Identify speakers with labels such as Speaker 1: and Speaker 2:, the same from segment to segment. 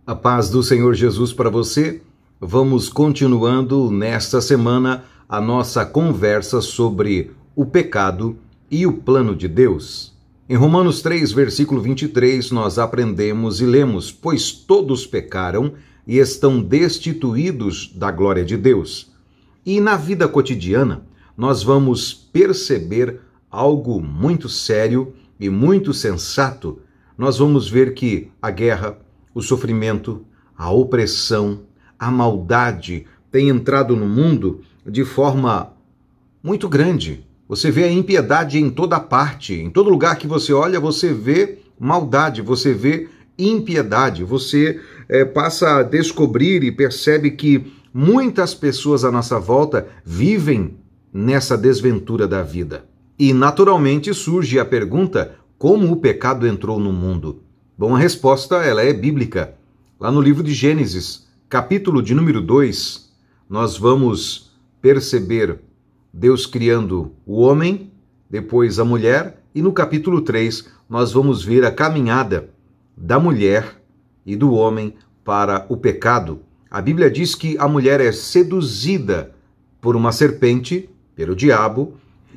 Speaker 1: A paz do Senhor Jesus para você. Vamos continuando nesta semana a nossa conversa sobre o pecado e o plano de Deus. Em Romanos 3, versículo 23, nós aprendemos e lemos: pois todos pecaram e estão destituídos da glória de Deus. E na vida cotidiana, nós vamos perceber algo muito sério e muito sensato. Nós vamos ver que a guerra, o sofrimento, a opressão, a maldade tem entrado no mundo de forma muito grande. Você vê a impiedade em toda parte, em todo lugar que você olha, você vê maldade, você vê impiedade, você passa a descobrir e percebe que muitas pessoas à nossa volta vivem nessa desventura da vida. E naturalmente surge a pergunta: como o pecado entrou no mundo? Bom, a resposta ela é bíblica. Lá no livro de Gênesis, capítulo de número 2, nós vamos perceber Deus criando o homem, depois a mulher, e no capítulo 3 nós vamos ver a caminhada da mulher e do homem para o pecado. A Bíblia diz que a mulher é seduzida por uma serpente, pelo diabo,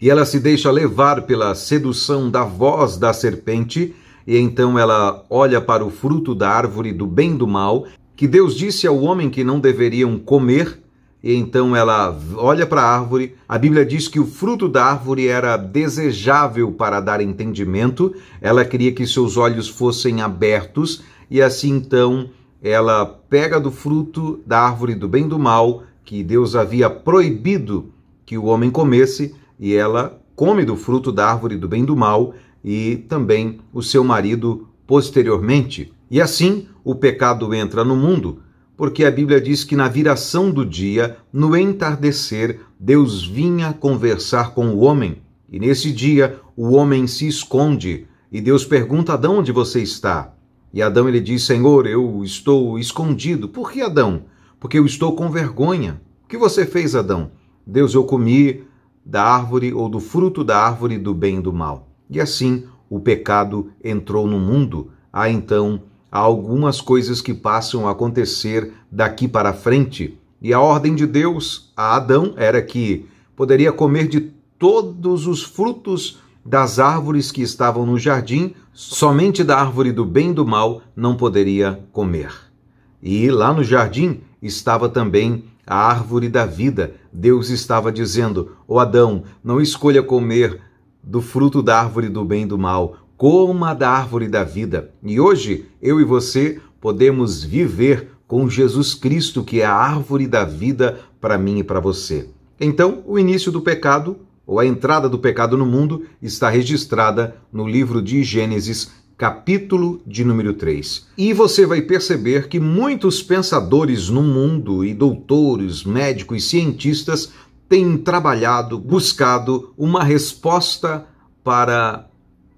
Speaker 1: e ela se deixa levar pela sedução da voz da serpente, e então ela olha para o fruto da árvore do bem e do mal, que Deus disse ao homem que não deveriam comer, e então ela olha para a árvore. A Bíblia diz que o fruto da árvore era desejável para dar entendimento, ela queria que seus olhos fossem abertos, e assim então ela pega do fruto da árvore do bem e do mal, que Deus havia proibido que o homem comesse, e ela come do fruto da árvore do bem e do mal, e também o seu marido posteriormente. E assim o pecado entra no mundo, porque a Bíblia diz que na viração do dia, no entardecer, Deus vinha conversar com o homem. E nesse dia o homem se esconde, e Deus pergunta: Adão, onde você está? E Adão ele diz: Senhor, eu estou escondido. Por que, Adão? Porque eu estou com vergonha. O que você fez, Adão? Deus, eu comi da árvore ou do fruto da árvore do bem e do mal. E assim o pecado entrou no mundo. Há então algumas coisas que passam a acontecer daqui para frente. E a ordem de Deus a Adão era que poderia comer de todos os frutos das árvores que estavam no jardim, somente da árvore do bem e do mal não poderia comer. E lá no jardim estava também a árvore da vida. Deus estava dizendo: ó Adão, não escolha comer do fruto da árvore do bem e do mal, coma da árvore da vida. E hoje, eu e você podemos viver com Jesus Cristo, que é a árvore da vida para mim e para você. Então, o início do pecado, ou a entrada do pecado no mundo, está registrada no livro de Gênesis, capítulo de número 3. E você vai perceber que muitos pensadores no mundo, e doutores, médicos, cientistas, têm trabalhado, buscado uma resposta para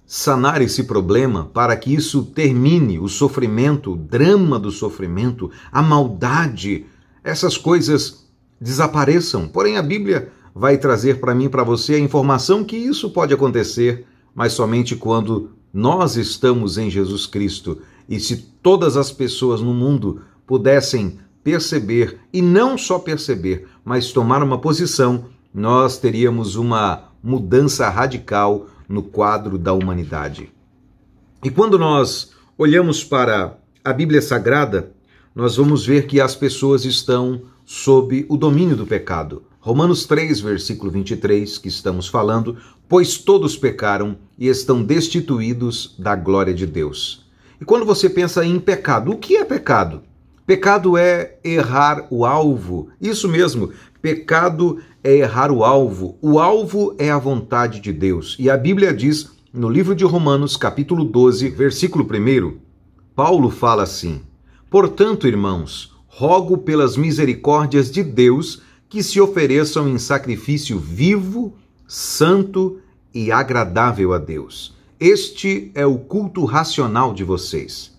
Speaker 1: sanar esse problema, para que isso termine, o sofrimento, o drama do sofrimento, a maldade, essas coisas desapareçam. Porém, a Bíblia vai trazer para mim e para você a informação que isso pode acontecer, mas somente quando nós estamos em Jesus Cristo. E se todas as pessoas no mundo pudessem perceber, e não só perceber, mas tomar uma posição, nós teríamos uma mudança radical no quadro da humanidade. E quando nós olhamos para a Bíblia Sagrada, nós vamos ver que as pessoas estão sob o domínio do pecado. Romanos 3, versículo 23, que estamos falando: pois todos pecaram e estão destituídos da glória de Deus. E quando você pensa em pecado, o que é pecado? Pecado é errar o alvo. Isso mesmo, pecado é errar o alvo. O alvo é a vontade de Deus. E a Bíblia diz, no livro de Romanos, capítulo 12, versículo 1, Paulo fala assim: portanto, irmãos, rogo pelas misericórdias de Deus que se ofereçam em sacrifício vivo, santo e agradável a Deus. Este é o culto racional de vocês.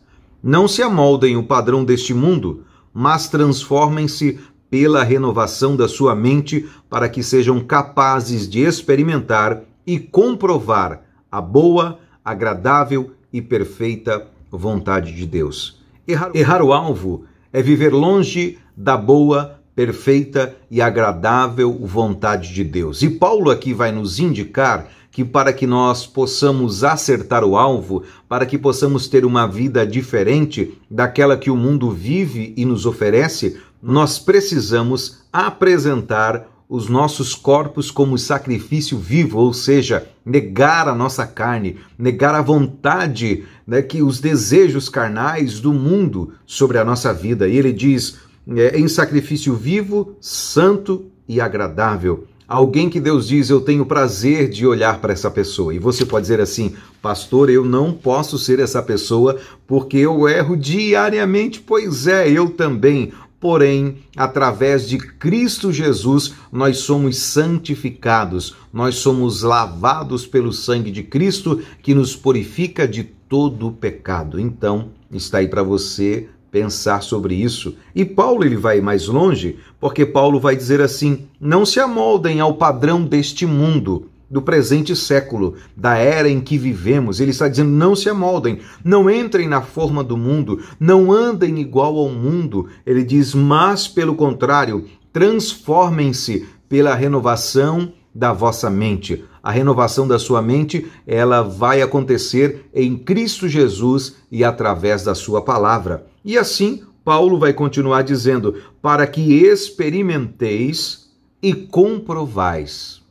Speaker 1: Não se amoldem o padrão deste mundo, mas transformem-se pela renovação da sua mente para que sejam capazes de experimentar e comprovar a boa, agradável e perfeita vontade de Deus. Errar o alvo é viver longe da boa, perfeita e agradável vontade de Deus. E Paulo aqui vai nos indicar que para que nós possamos acertar o alvo, para que possamos ter uma vida diferente daquela que o mundo vive e nos oferece, nós precisamos apresentar os nossos corpos como sacrifício vivo, ou seja, negar a nossa carne, negar a vontade, que os desejos carnais do mundo sobre a nossa vida. E ele diz, em sacrifício vivo, santo e agradável. Alguém que Deus diz, eu tenho prazer de olhar para essa pessoa. E você pode dizer assim, pastor, eu não posso ser essa pessoa porque eu erro diariamente. Pois é, eu também. Porém, através de Cristo Jesus, nós somos santificados, nós somos lavados pelo sangue de Cristo, que nos purifica de todo o pecado. Então, está aí para você pensar sobre isso. E Paulo ele vai mais longe, porque Paulo vai dizer assim, não se amoldem ao padrão deste mundo, do presente século, da era em que vivemos. Ele está dizendo, não se amoldem, não entrem na forma do mundo, não andem igual ao mundo. Ele diz, mas pelo contrário, transformem-se pela renovação da vossa mente. A renovação da sua mente, ela vai acontecer em Cristo Jesus e através da sua palavra. E assim, Paulo vai continuar dizendo, para que experimenteis e comprovais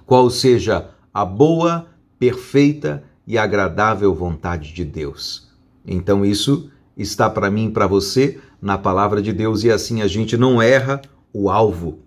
Speaker 1: qual seja a boa, perfeita e agradável vontade de Deus. Então isso está para mim e para você na palavra de Deus e assim a gente não erra o alvo.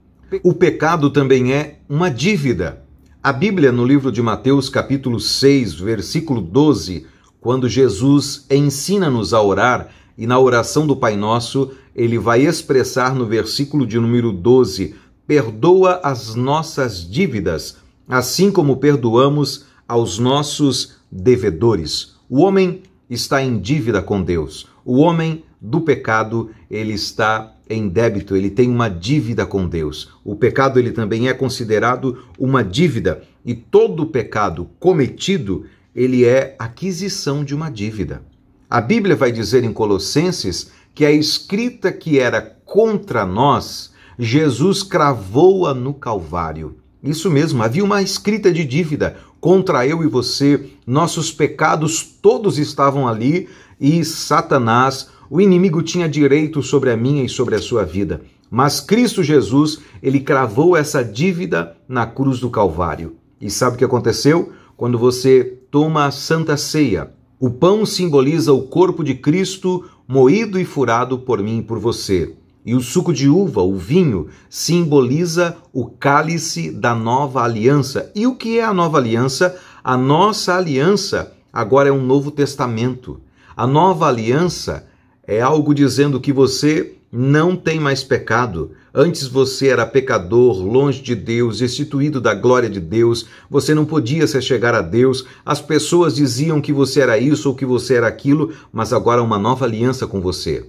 Speaker 1: O pecado também é uma dívida. A Bíblia, no livro de Mateus, capítulo 6, versículo 12, quando Jesus ensina-nos a orar, e na oração do Pai Nosso, ele vai expressar no versículo de número 12, perdoa as nossas dívidas, assim como perdoamos aos nossos devedores. O homem está em dívida com Deus. O homem do pecado, ele está em débito, ele tem uma dívida com Deus. O pecado, ele também é considerado uma dívida. E todo pecado cometido, ele é aquisição de uma dívida. A Bíblia vai dizer em Colossenses que a escrita que era contra nós, Jesus cravou-a no Calvário. Isso mesmo, havia uma escrita de dívida contra eu e você. Nossos pecados todos estavam ali e Satanás, o inimigo, tinha direito sobre a minha e sobre a sua vida. Mas Cristo Jesus, ele cravou essa dívida na cruz do Calvário. E sabe o que aconteceu? Quando você toma a Santa Ceia, o pão simboliza o corpo de Cristo moído e furado por mim e por você. E o suco de uva, o vinho, simboliza o cálice da nova aliança. E o que é a nova aliança? A nossa aliança agora é um novo testamento. A nova aliança é algo dizendo que você não tem mais pecado. Antes você era pecador, longe de Deus, destituído da glória de Deus. Você não podia se chegar a Deus. As pessoas diziam que você era isso ou que você era aquilo, mas agora há uma nova aliança com você.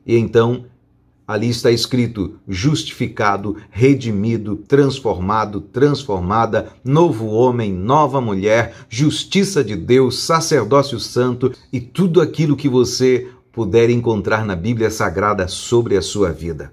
Speaker 1: E então, ali está escrito, justificado, redimido, transformado, transformada, novo homem, nova mulher, justiça de Deus, sacerdócio santo e tudo aquilo que você puder encontrar na Bíblia Sagrada sobre a sua vida.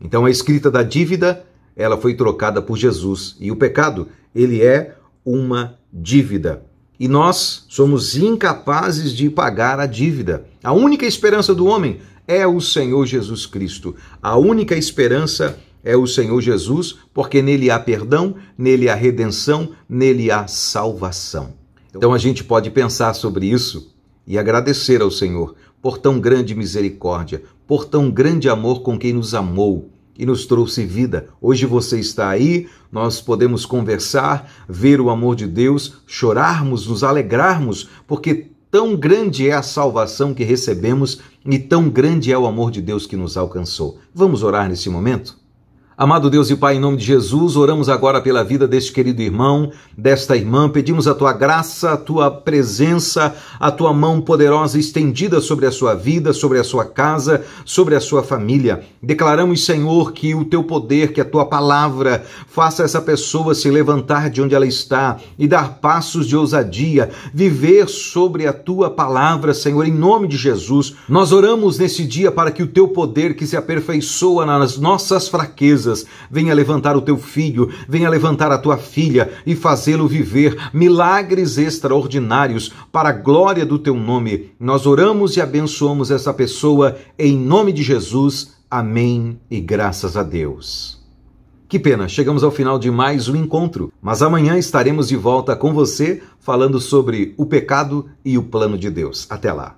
Speaker 1: Então a escrita da dívida, ela foi trocada por Jesus. E o pecado, ele é uma dívida. E nós somos incapazes de pagar a dívida. A única esperança do homem é o Senhor Jesus Cristo. A única esperança é o Senhor Jesus, porque nele há perdão, nele há redenção, nele há salvação. Então a gente pode pensar sobre isso e agradecer ao Senhor por tão grande misericórdia, por tão grande amor com quem nos amou e nos trouxe vida. Hoje você está aí, nós podemos conversar, ver o amor de Deus, chorarmos, nos alegrarmos, porque tão grande é a salvação que recebemos e tão grande é o amor de Deus que nos alcançou. Vamos orar nesse momento? Amado Deus e Pai, em nome de Jesus, oramos agora pela vida deste querido irmão, desta irmã, pedimos a Tua graça, a Tua presença, a Tua mão poderosa estendida sobre a sua vida, sobre a sua casa, sobre a sua família. Declaramos, Senhor, que o Teu poder, que a Tua palavra faça essa pessoa se levantar de onde ela está e dar passos de ousadia, viver sobre a Tua palavra, Senhor, em nome de Jesus. Nós oramos nesse dia para que o Teu poder que se aperfeiçoa nas nossas fraquezas venha levantar o teu filho, venha levantar a tua filha e fazê-lo viver milagres extraordinários para a glória do teu nome. Nós oramos e abençoamos essa pessoa em nome de Jesus. Amém e graças a Deus. Que pena, chegamos ao final de mais um encontro, mas amanhã estaremos de volta com você falando sobre o pecado e o plano de Deus. Até lá.